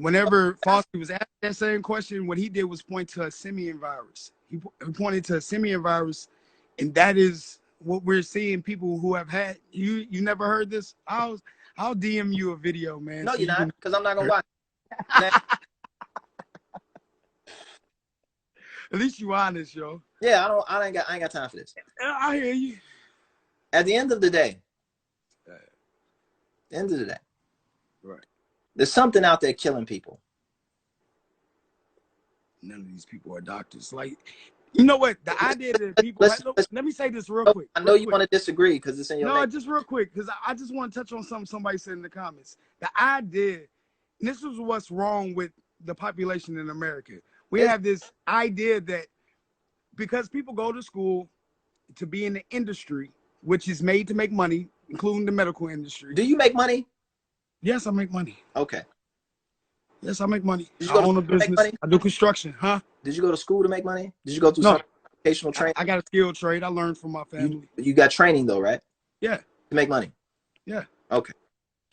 whenever Fauci was asked that same question, what he did was point to a simian virus. He pointed to a simian virus, and that is what we're seeing. People who have had you never heard this. I'll DM you a video, man. No, so you're not, because I'm not gonna watch it. At least you honest, yo. Yeah, I ain't got time for this. I hear you. At the end of the day, right, there's something out there killing people. None of these people are doctors. Like, you know what? The idea that people... let me say this real quick. I know you want to disagree because it's in your... No, just real quick, because I just want to touch on something somebody said in the comments. The idea, and this is what's wrong with the population in America. We have this idea that because people go to school to be in the industry, which is made to make money, including the medical industry. Do you make money? Yes, I make money. Okay. Yes, I make money. I own a business. I do construction. Huh? Did you go to school to make money? Did you go through some educational training? I got a skilled trade. I learned from my family. You got training though, right? Yeah. To make money. Yeah. Okay.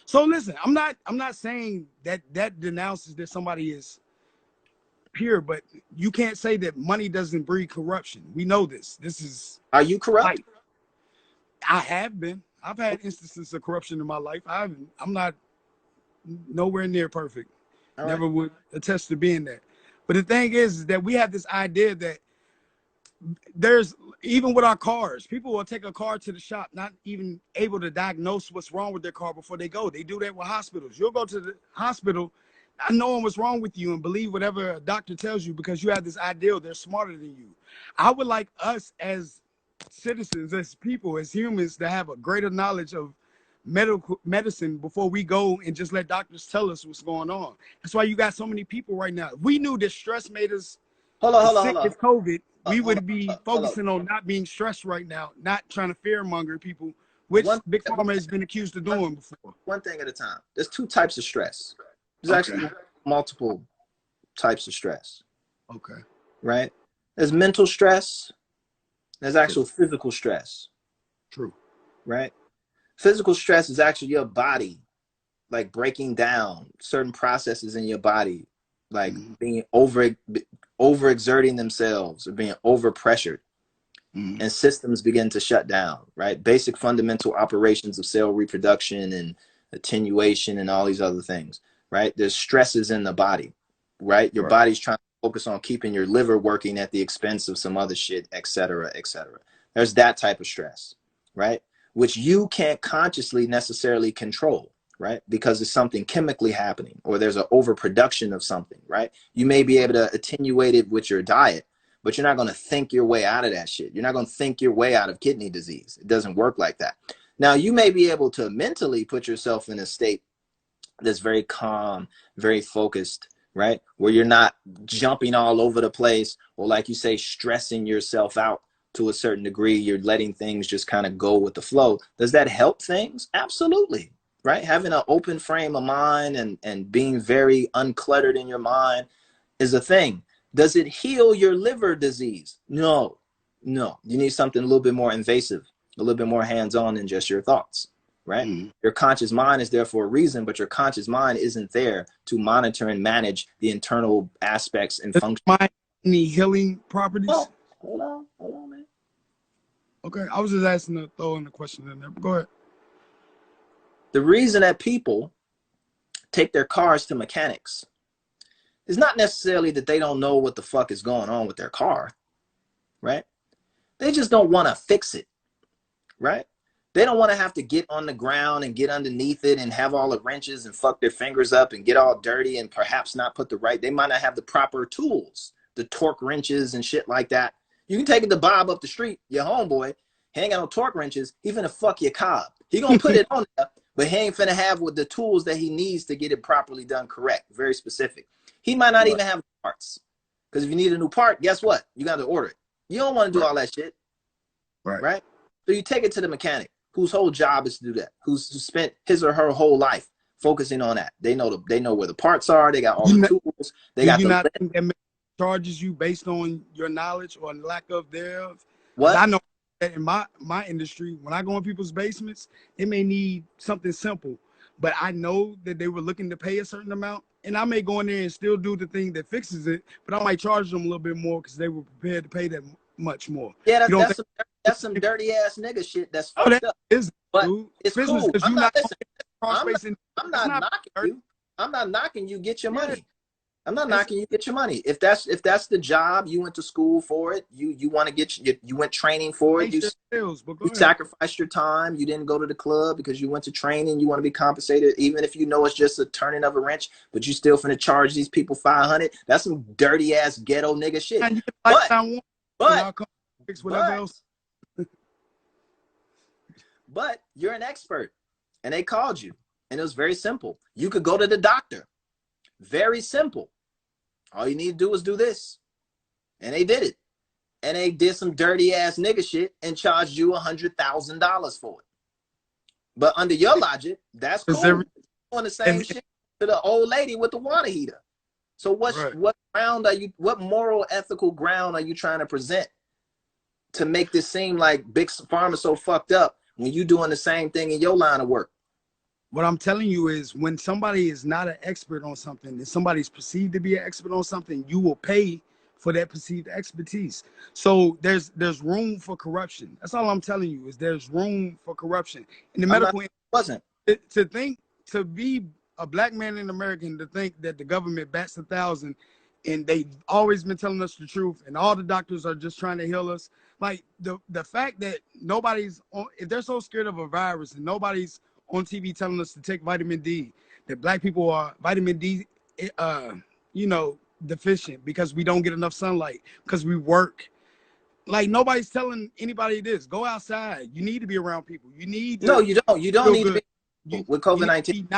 So listen, I'm not saying that denounces that somebody is pure, but you can't say that money doesn't breed corruption. We know this. This is... Are you corrupt? I have been. I've had instances of corruption in my life. I'm not nowhere near perfect. Never would attest to being that. But the thing is that we have this idea that there's, even with our cars, people will take a car to the shop, not even able to diagnose what's wrong with their car before they go. They do that with hospitals. You'll go to the hospital not knowing what's wrong with you and believe whatever a doctor tells you because you have this ideal they're smarter than you. I would like us as citizens, as people, as humans, to have a greater knowledge of medicine before we go and just let doctors tell us what's going on. That's why you got so many people right now. We knew that stress made us sick with COVID. We would be focusing on not being stressed right now, not trying to fearmonger people, which Big Pharma has been accused of doing before. One thing at a time. There's two types of stress. There's actually multiple types of stress. Okay. Right? There's mental stress. There's actual physical stress. True. Right? Physical stress is actually your body, like breaking down certain processes in your body, like being overexerting themselves or being overpressured, and systems begin to shut down, right? Basic fundamental operations of cell reproduction and attenuation and all these other things, right? There's stresses in the body, right? Your body's trying to focus on keeping your liver working at the expense of some other shit, et cetera, et cetera. There's that type of stress, right? Which you can't consciously necessarily control, right? Because it's something chemically happening or there's an overproduction of something, right? You may be able to attenuate it with your diet, but you're not going to think your way out of that shit. You're not going to think your way out of kidney disease. It doesn't work like that. Now, you may be able to mentally put yourself in a state that's very calm, very focused, right? Where you're not jumping all over the place or, like you say, stressing yourself out to a certain degree. You're letting things just kind of go with the flow. Does that help things? Absolutely, right? Having an open frame of mind and being very uncluttered in your mind is a thing. Does it heal your liver disease? No, no. You need something a little bit more invasive, a little bit more hands-on than just your thoughts, right? Your conscious mind is there for a reason, but your conscious mind isn't there to monitor and manage the internal aspects and functions. Any healing properties? Oh, hold on, man. Okay, I was just asking to throw in the question in there. Go ahead. The reason that people take their cars to mechanics is not necessarily that they don't know what the fuck is going on with their car, right? They just don't want to fix it, right? They don't want to have to get on the ground and get underneath it and have all the wrenches and fuck their fingers up and get all dirty and perhaps not put the right, they might not have the proper tools, the torque wrenches and shit like that. You can take it to Bob up the street, your homeboy, he ain't got no torque wrenches, he finna fuck your car. He gonna put it on there, but he ain't finna have with the tools that he needs to get it properly done correct, very specific. He might not even have parts. Because if you need a new part, guess what? You got to order it. You don't want to do all that shit. Right? So you take it to the mechanic, whose whole job is to do that, who's spent his or her whole life focusing on that. They know where the parts are, they got all the tools, they got the think that charges you based on your knowledge or lack of thereof. What? I know that in my industry, when I go in people's basements, they may need something simple, but I know that they were looking to pay a certain amount. and I may go in there and still do the thing that fixes it, but I might charge them a little bit more because they were prepared to pay that much more. Yeah, You don't think that's some dirty ass nigga shit. That's oh, that fucked up. is, But dude. it's Business cool. because I'm you not not listen. cross I'm not, facing. I'm not knocking dirty. you. I'm not knocking you. Get your Yeah. money. I'm not knocking you. Get your money. If that's the job, you went to school for it. You want to get you went training for it. You sacrificed your time. You didn't go to the club because you went to training. You want to be compensated, even if you know it's just a turning of a wrench. But you still finna charge these people $500. That's some dirty ass ghetto nigga shit. But you're an expert, and they called you, and it was very simple. You could go to the doctor. Very simple. All you need to do is do this. And they did it. And they did some dirty ass nigga shit and charged you $100,000 for it. But under your logic, that's cool. You're doing the same shit to the old lady with the water heater. So what ground are you, what moral, ethical ground are you trying to present to make this seem like Big Pharma so fucked up when you doing the same thing in your line of work? What I'm telling you is when somebody is not an expert on something and somebody's perceived to be an expert on something, you will pay for that perceived expertise. So there's room for corruption. That's all I'm telling you is there's room for corruption. In the medical wasn't to be a black man in America and to think that the government bats 1,000 and they've always been telling us the truth and all the doctors are just trying to heal us. Like the fact that nobody's on, if they're so scared of a virus and nobody's on TV telling us to take vitamin D, that black people are vitamin D, deficient because we don't get enough sunlight, because we work. Like nobody's telling anybody this. Go outside. You need to be around people. You need to. No, you don't. You don't need to be with COVID-19.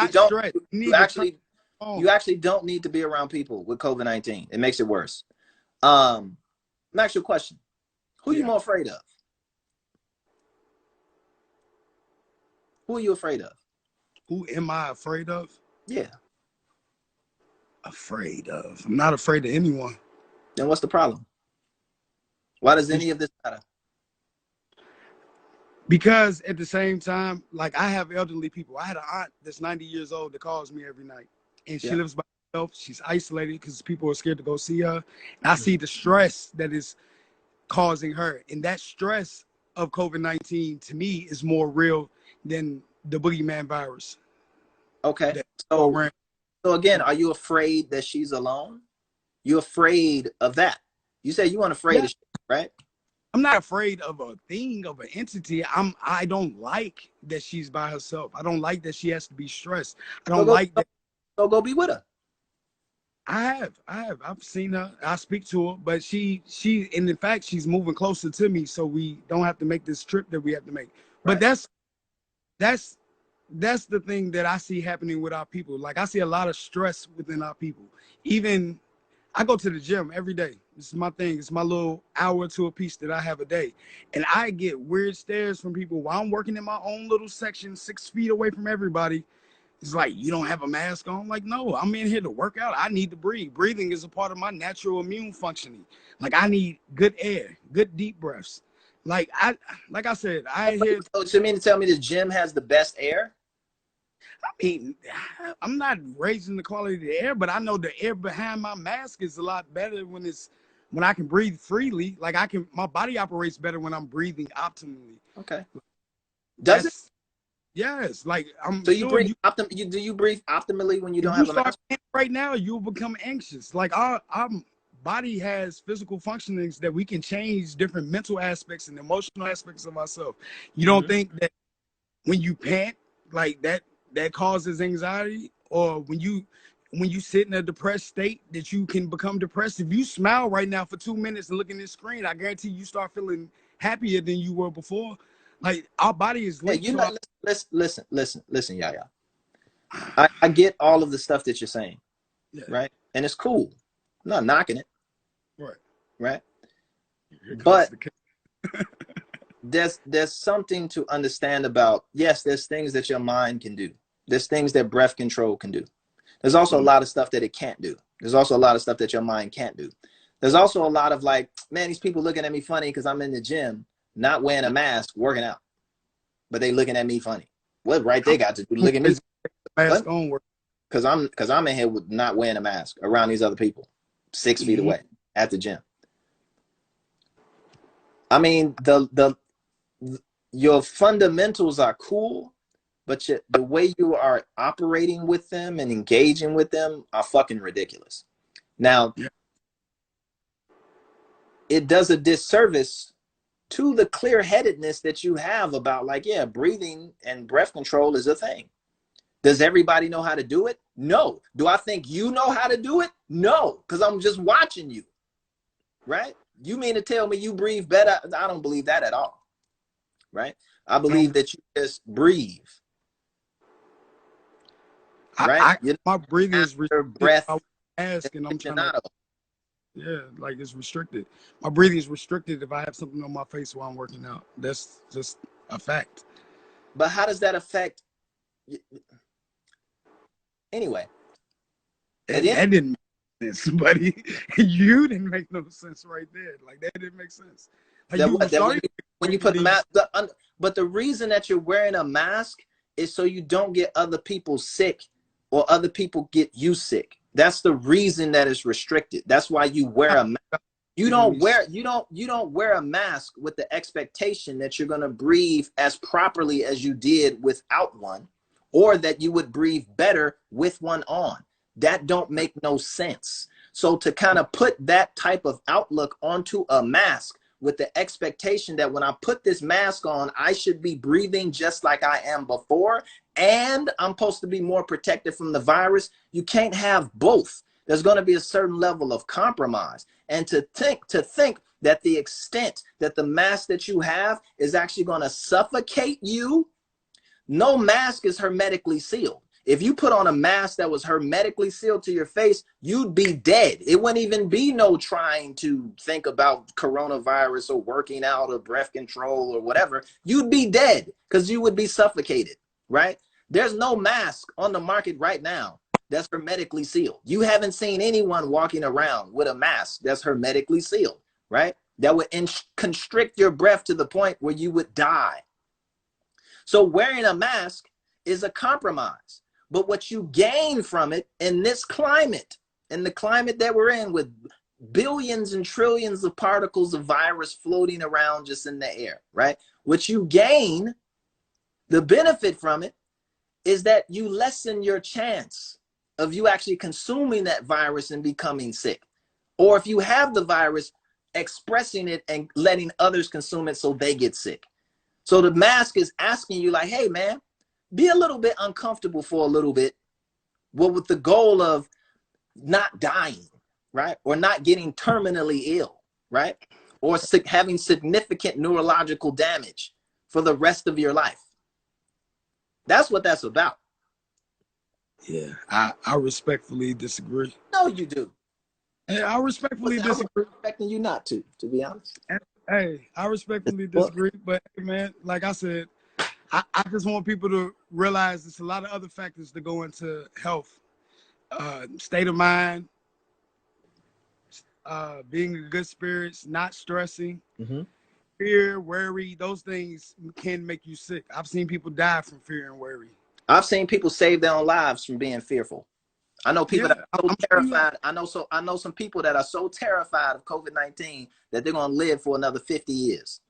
You actually don't need to be around people with COVID-19. It makes it worse. Let me ask you a question. Who are you more afraid of? Who are you afraid of? Who am I afraid of? Yeah. Afraid of? I'm not afraid of anyone. Then what's the problem? Why does any of this matter? Because at the same time, like I have elderly people. I had an aunt that's 90 years old that calls me every night. And she lives by herself. She's isolated because people are scared to go see her. And I see the stress that is causing her. And that stress of COVID-19 to me is more real than the boogeyman virus. Okay. So again, are you afraid that she's alone? You're afraid of that. You say you weren't afraid of shit, right? I'm not afraid of a thing, of an entity. I don't like that she's by herself. I don't like that she has to be stressed. I don't like that. So go be with her. I've seen her. I speak to her, but and in fact, she's moving closer to me, so we don't have to make this trip that we have to make. But that's the thing that I see happening with our people. Like I see a lot of stress within our people. Even I go to the gym every day. This is my thing. It's my little hour to a piece that I have a day. And I get weird stares from people while I'm working in my own little section, 6 feet away from everybody. It's like, you don't have a mask on? Like, no, I'm in here to work out. I need to breathe. Breathing is a part of my natural immune functioning. Like I need good air, good deep breaths. Like I said, So you mean to tell me the gym has the best air? I mean, I'm not raising the quality of the air, but I know the air behind my mask is a lot better when I can breathe freely. Like my body operates better when I'm breathing optimally. Okay. Does it? Yes. Like So you breathe do you breathe optimally when you don't have a mask? Right now, you'll become anxious. Like our body has physical functionings that we can change different mental aspects and emotional aspects of ourselves. You don't think that when you pant like that causes anxiety, or when you sit in a depressed state that you can become depressed? If you smile right now for 2 minutes and look in this screen, I guarantee you start feeling happier than you were before. Like our body is linked listen, Yaya. I get all of the stuff that you're saying, right? And it's cool. I'm not knocking it, right? But there's something to understand about. Yes, there's things that your mind can do. There's things that breath control can do. There's also a lot of stuff that it can't do. There's also a lot of stuff that your mind can't do. There's also a lot of like, man, these people looking at me funny because I'm in the gym, not wearing a mask, working out. But they looking at me funny. What right they got to do? Look at me. Mask on work. because I'm in here with not wearing a mask around these other people 6 feet away at the gym. I mean, your fundamentals are cool, but the way you are operating with them and engaging with them are fucking ridiculous. Now, it does a disservice to the clear-headedness that you have about, like, yeah, breathing and breath control is a thing. Does everybody know how to do it? No. Do I think you know how to do it? No, because I'm just watching you, right? You mean to tell me you breathe better? I don't believe that at all, right? I believe that you just breathe, right? My breathing is restricted. Breath I ask, and I'm trying to, out. yeah, like it's restricted. My breathing is restricted if I have something on my face while I'm working out. That's just a fact. But how does that affect? Anyway, that didn't make sense, buddy. You didn't make no sense right there. Like that didn't make sense. Like when you put the mask, but the reason that you're wearing a mask is so you don't get other people sick or other people get you sick. That's the reason that it's restricted. That's why you wear a mask. You don't wear a mask with the expectation that you're going to breathe as properly as you did without one, or that you would breathe better with one on. That don't make no sense. So to kind of put that type of outlook onto a mask with the expectation that when I put this mask on, I should be breathing just like I am before, and I'm supposed to be more protected from the virus. You can't have both. There's going to be a certain level of compromise. And to think that the extent that the mask that you have is actually going to suffocate you, no mask is hermetically sealed. If you put on a mask that was hermetically sealed to your face, you'd be dead. It wouldn't even be no trying to think about coronavirus or working out or breath control or whatever. You'd be dead because you would be suffocated, right? There's no mask on the market right now that's hermetically sealed. You haven't seen anyone walking around with a mask that's hermetically sealed, right? That would constrict your breath to the point where you would die. So wearing a mask is a compromise. But what you gain from it in this climate, in the climate that we're in with billions and trillions of particles of virus floating around just in the air, right? What you gain, the benefit from it, is that you lessen your chance of you actually consuming that virus and becoming sick. Or if you have the virus, expressing it and letting others consume it so they get sick. So the mask is asking you like, hey, man, be a little bit uncomfortable for a little bit, well, with the goal of not dying, right? Or not getting terminally ill, right? Or having significant neurological damage for the rest of your life. That's what that's about. Yeah, I respectfully disagree. No, you do. I respectfully disagree. I'm expecting you not to be honest. Hey, I respectfully disagree, but hey, man, like I said, I just want people to realize there's a lot of other factors that go into health, state of mind, being in good spirits, not stressing, fear, worry. Those things can make you sick. I've seen people die from fear and worry. I've seen people save their own lives from being fearful. I know people that are so terrified. I know some people that are so terrified of COVID-19 that they're gonna live for another 50 years.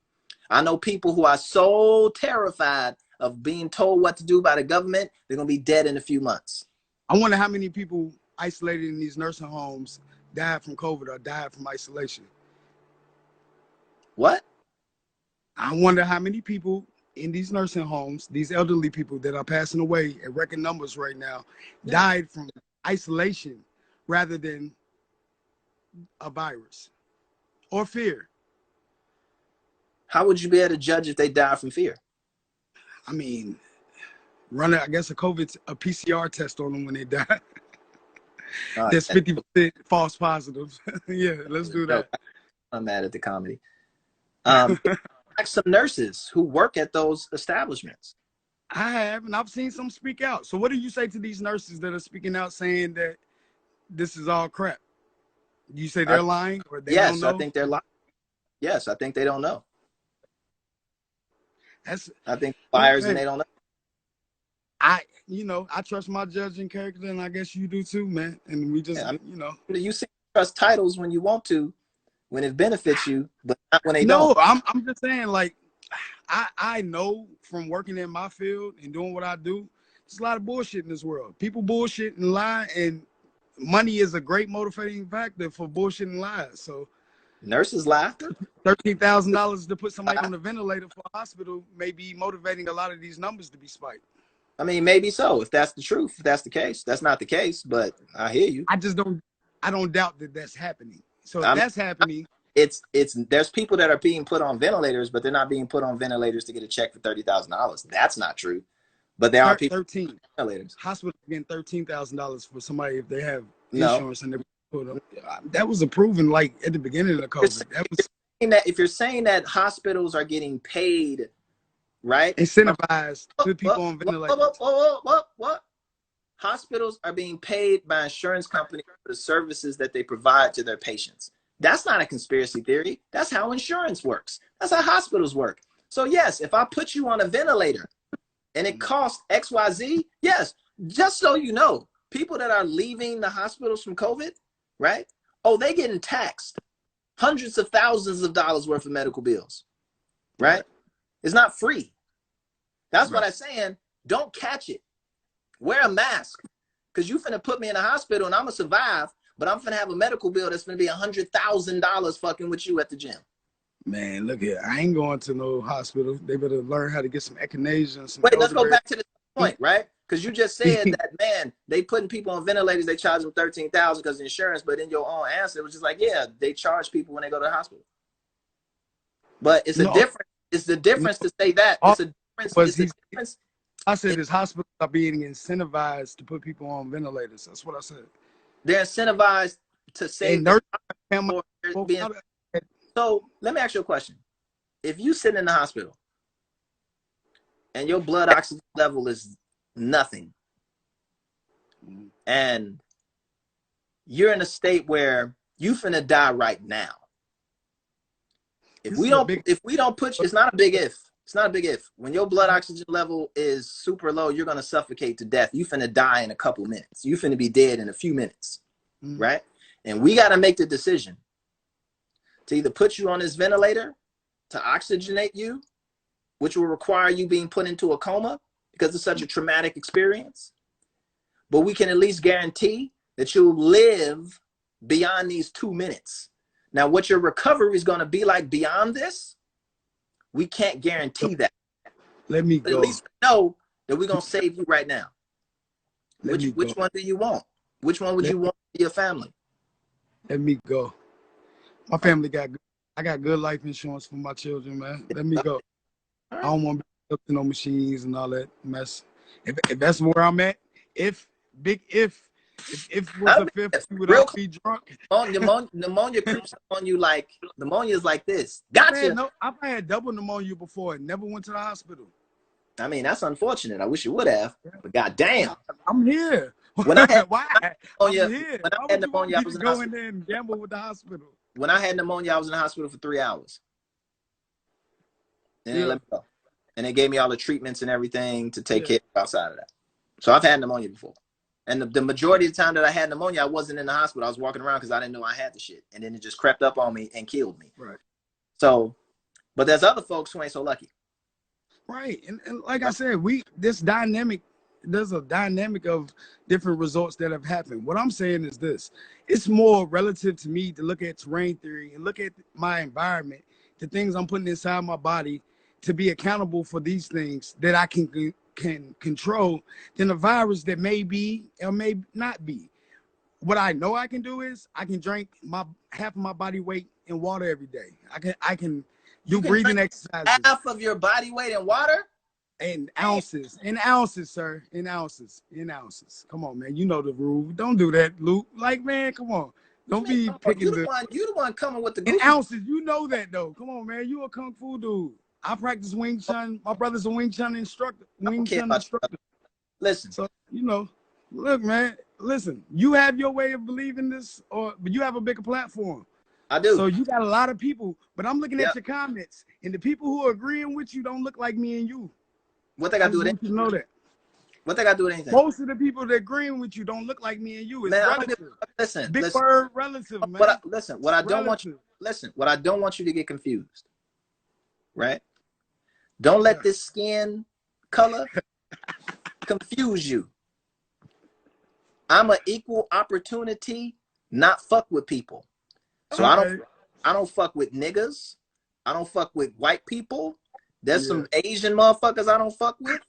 I know people who are so terrified of being told what to do by the government, they're gonna be dead in a few months. I wonder how many people isolated in these nursing homes died from COVID or died from isolation. What? I wonder how many people in these nursing homes, these elderly people that are passing away at record numbers right now, died from isolation rather than a virus or fear. How would you be able to judge if they die from fear? I mean, run I guess a PCR test on them when they die. There's 50% false positives. Yeah, let's do that. I'm mad at the comedy. Like some nurses who work at those establishments. I have, and I've seen some speak out. So what do you say to these nurses that are speaking out saying that this is all crap? Do you say they're lying or they don't know? I think they're lying. Yes, I think they don't know. I think liars and they don't know. I trust my judging character, and I guess you do too, man. And we just, Yeah, I mean, you know. you see, trust titles when you want to, when it benefits you, but not when they No, don't. I'm just saying, like, I know from working in my field and doing what I do, there's a lot of bullshit in this world. People bullshit and lie, and money is a great motivating factor for bullshit and lies. So Nurses lie. $13,000 to put somebody on a ventilator for a hospital may be motivating a lot of these numbers to be spiked. I mean, maybe so, if that's the truth, if that's the case. That's not the case, but I hear you. I don't doubt that that's happening. So if I'm, that's happening, it's there's people that are being put on ventilators, but they're not being put on ventilators to get a check for $30,000. That's not true. But there are people 13 ventilators. hospitals getting $13,000 for somebody if they have No. insurance and they put up. That was approved like at the beginning of the COVID. That was If you're saying that hospitals are getting paid, right? incentivized to put people on ventilators. What? Hospitals are being paid by insurance companies for the services that they provide to their patients. That's not a conspiracy theory. That's how insurance works. That's how hospitals work. So yes, if I put you on a ventilator and it costs XYZ, yes, just so you know, people that are leaving the hospitals from COVID, right? Oh, they getting taxed hundreds of thousands of dollars worth of medical bills, right? It's not free. That's what I'm saying. Don't catch it. Wear a mask, because you finna put me in a hospital and I'm gonna survive, but I'm finna have a medical bill that's gonna be $100,000 fucking with you at the gym. Man, look here. I ain't going to no hospital. They better learn how to get some echinacea and some. Wait, let's go back to the point, right? Because you just said that, man, they putting people on ventilators, they charge them $13,000 because of insurance, but in your own answer, it was just like, yeah, they charge people when they go to the hospital. But it's a difference. It's the difference to say that. It's a difference. It's a difference. I said his hospitals are being incentivized to put people on ventilators. That's what I said. They're incentivized to say so let me ask you a question. If you sit in the hospital and your blood oxygen level is nothing, and you're in a state where you finna die right now. If we don't put you, it's not a big if. It's not a big if. When your blood oxygen level is super low, you're going to suffocate to death. You finna die in a couple minutes. You finna be dead in a few minutes, right? And we got to make the decision to either put you on this ventilator to oxygenate you, which will require you being put into a coma because it's such a traumatic experience. But we can at least guarantee that you'll live beyond these 2 minutes. Now, what your recovery is going to be like beyond this, we can't guarantee that. Let me go. At least know that we're going to save you right now. Which one do you want? Which one would you want for your family? Let me go. My family I got good life insurance for my children, man. Let me go. I don't want to be up to no machines and all that mess. If that's where I'm at, if was a fifth, you would all be drunk. Pneumonia creeps up on you like pneumonia is like this. Gotcha. I've had double pneumonia before and never went to the hospital. I mean, that's unfortunate. I wish you would have, but goddamn. I'm here. When I had, Why? I'm here. When I had pneumonia, I was go in there and gamble with the hospital. When I had pneumonia, I was in the hospital for 3 hours. And they let me go. And they gave me all the treatments and everything to take care of outside of that. So I've had pneumonia before. And the majority of the time that I had pneumonia, I wasn't in the hospital. I was walking around because I didn't know I had the shit. And then it just crept up on me and killed me. Right. So, but there's other folks who ain't so lucky. Right. And like I said, there's a dynamic of different results that have happened. What I'm saying is this. It's more relative to me to look at terrain theory and look at my environment, the things I'm putting inside my body, to be accountable for these things that I can control than a virus that may be or may not be. What I know I can do is I can drink half of my body weight in water every day. I can do breathing exercises. Half of your body weight in water? In ounces, sir. In ounces. Come on, man. You know the rule. Don't do that, Luke. Like, man, come on. Don't be picking you the one coming with the in ounces. You know that though. Come on, man. You a kung fu dude. I practice Wing Chun. My brother's a Wing Chun instructor. Listen. So, look, man, listen, you have your way of believing this, but you have a bigger platform. I do. So you got a lot of people, but I'm looking at your comments, and the people who are agreeing with you don't look like me and you. What they got to do with it? You know that. What they got to do with anything? Most of the people that agreeing with you don't look like me and you. It's Man, relative. Listen, Big listen. word relative, man. What I don't want you to get confused, right? Don't let this skin color confuse you. I'm an equal opportunity, not fuck with people. So I don't fuck with niggas. I don't fuck with white people. There's some Asian motherfuckers I don't fuck with.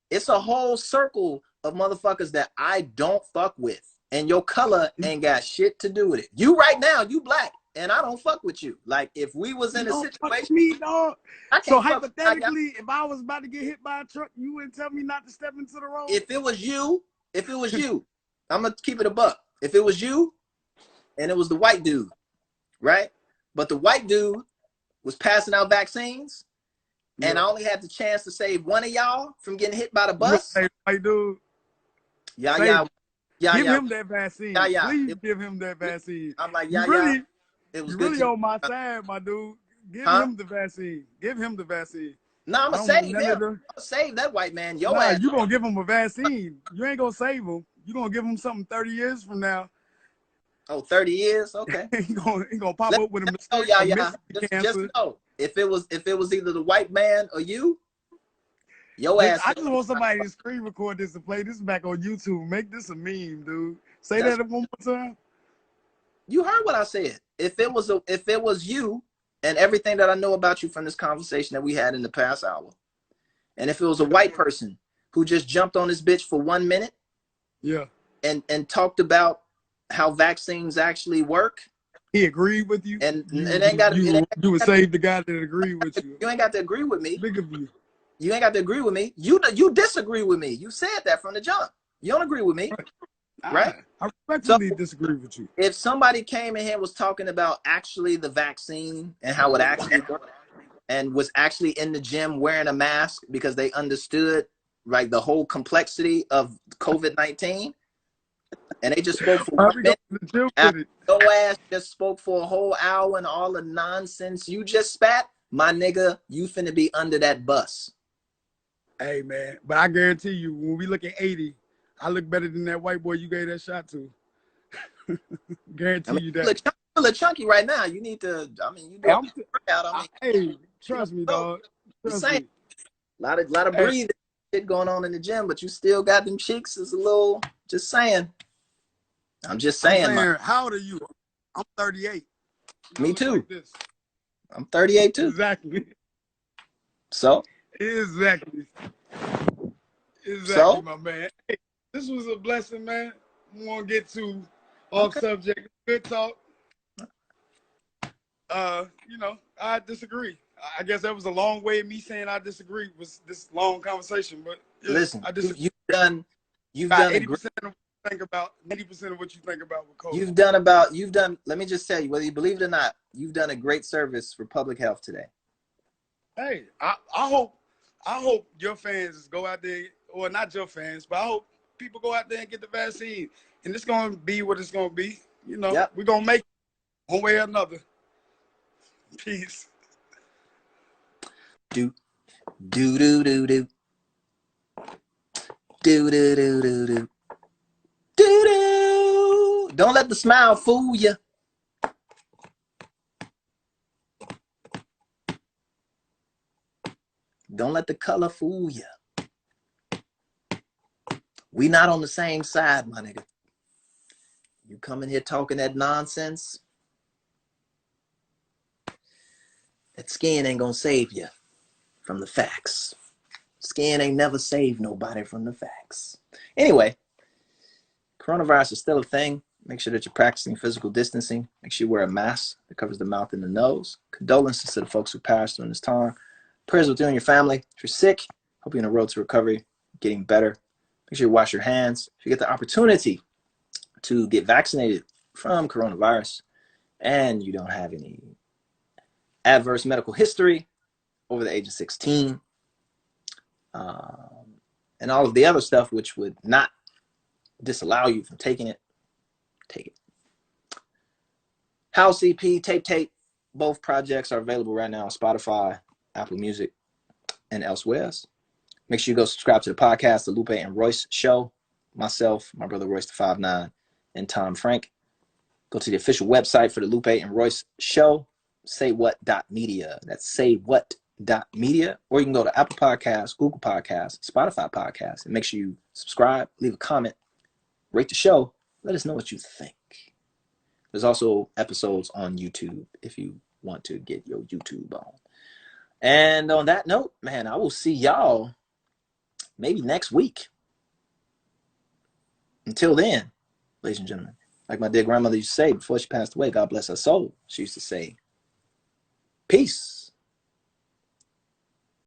It's a whole circle of motherfuckers that I don't fuck with. And your color ain't got shit to do with it. You right now, you black, and I don't fuck with you. Like, if we was in a situation, fuck with me, dog. I can't so hypothetically, if I was about to get hit by a truck, you wouldn't tell me not to step into the road? If it was you, I'm gonna keep it a buck. If it was you, and it was the white dude, right? But the white dude was passing out vaccines, and I only had the chance to save one of y'all from getting hit by the bus. Hey, white dude. Give him that vaccine. Please give him that vaccine. I'm like, it was really on my side, my dude. Give him the vaccine. Give him the vaccine. No, I'm gonna save him. I'm gonna save that white man. Yo ass. You gonna give him a vaccine. You ain't gonna save him. You gonna give him something 30 years from now. Oh, 30 years? Okay. he gonna pop up with a mistake. Oh, just know. If it was either the white man or you, your ass. I just want somebody to screen record this and play this back on YouTube. Make this a meme, dude. Say that one more time. You heard what I said. If it was you and everything that I know about you from this conversation that we had in the past hour, and if it was a white person who just jumped on this bitch for 1 minute, and talked about how vaccines actually work, he agreed with you, and it ain't got you would save the guy that agreed with you. You ain't got to agree with me. Big of you. You ain't got to agree with me. You disagree with me. You said that from the jump. You don't agree with me, right? I respectfully disagree with you. If somebody came in here and was talking about actually the vaccine and how it actually worked, and was actually in the gym wearing a mask because they understood like the whole complexity of COVID-19, and they just spoke for 1 minute, your ass just spoke for a whole hour and all the nonsense you just spat, my nigga, you finna be under that bus. Hey, man, but I guarantee you, when we look at 80, I look better than that white boy you gave that shot to. Guarantee you that. You look chunky right now. You need to, you do workout. Hey, trust me, dog. Trust me. A lot of breathing shit going on in the gym, but you still got them cheeks. Is a little, just saying. I'm just saying. How old are you? I'm 38. Me too. Like I'm 38 too. Exactly. So? Exactly, so? My man. Hey, this was a blessing, man. We won't get too off subject. Good talk. I disagree. I guess that was a long way of me saying I disagree was this long conversation, but listen, I disagree. You've done 80% of what you think about 90% of what you think about with COVID. You've done, let me just tell you, whether you believe it or not, you've done a great service for public health today. Hey, I hope your fans go out there, or not your fans, but I hope people go out there and get the vaccine. And it's going to be what it's going to be. We're going to make it one way or another. Peace. Do, do, do, do, do. Do, do, do, do, do. Do, do. Don't let the smile fool you. Don't let the color fool you. We not on the same side, my nigga. You come in here talking that nonsense, that skin ain't gonna save you from the facts. Skin ain't never saved nobody from the facts. Anyway, coronavirus is still a thing. Make sure that you're practicing physical distancing. Make sure you wear a mask that covers the mouth and the nose. Condolences to the folks who passed during this time. Prayers with you and your family. If you're sick, hope you're on the road to recovery, getting better. Make sure you wash your hands. If you get the opportunity to get vaccinated from coronavirus and you don't have any adverse medical history over the age of 16, and all of the other stuff which would not disallow you from taking it, take it. House EP, Tape, both projects are available right now on Spotify, Apple Music, and elsewhere. Make sure you go subscribe to the podcast, The Lupe and Royce Show. Myself, my brother Royce the 5'9", and Tom Frank. Go to the official website for the Lupe and Royce Show, saywhat.media. That's saywhat.media. Or you can go to Apple Podcasts, Google Podcasts, Spotify Podcasts, and make sure you subscribe, leave a comment, rate the show. Let us know what you think. There's also episodes on YouTube if you want to get your YouTube on. And on that note, man, I will see y'all maybe next week. Until then, ladies and gentlemen, like my dear grandmother used to say before she passed away, God bless her soul, she used to say, peace.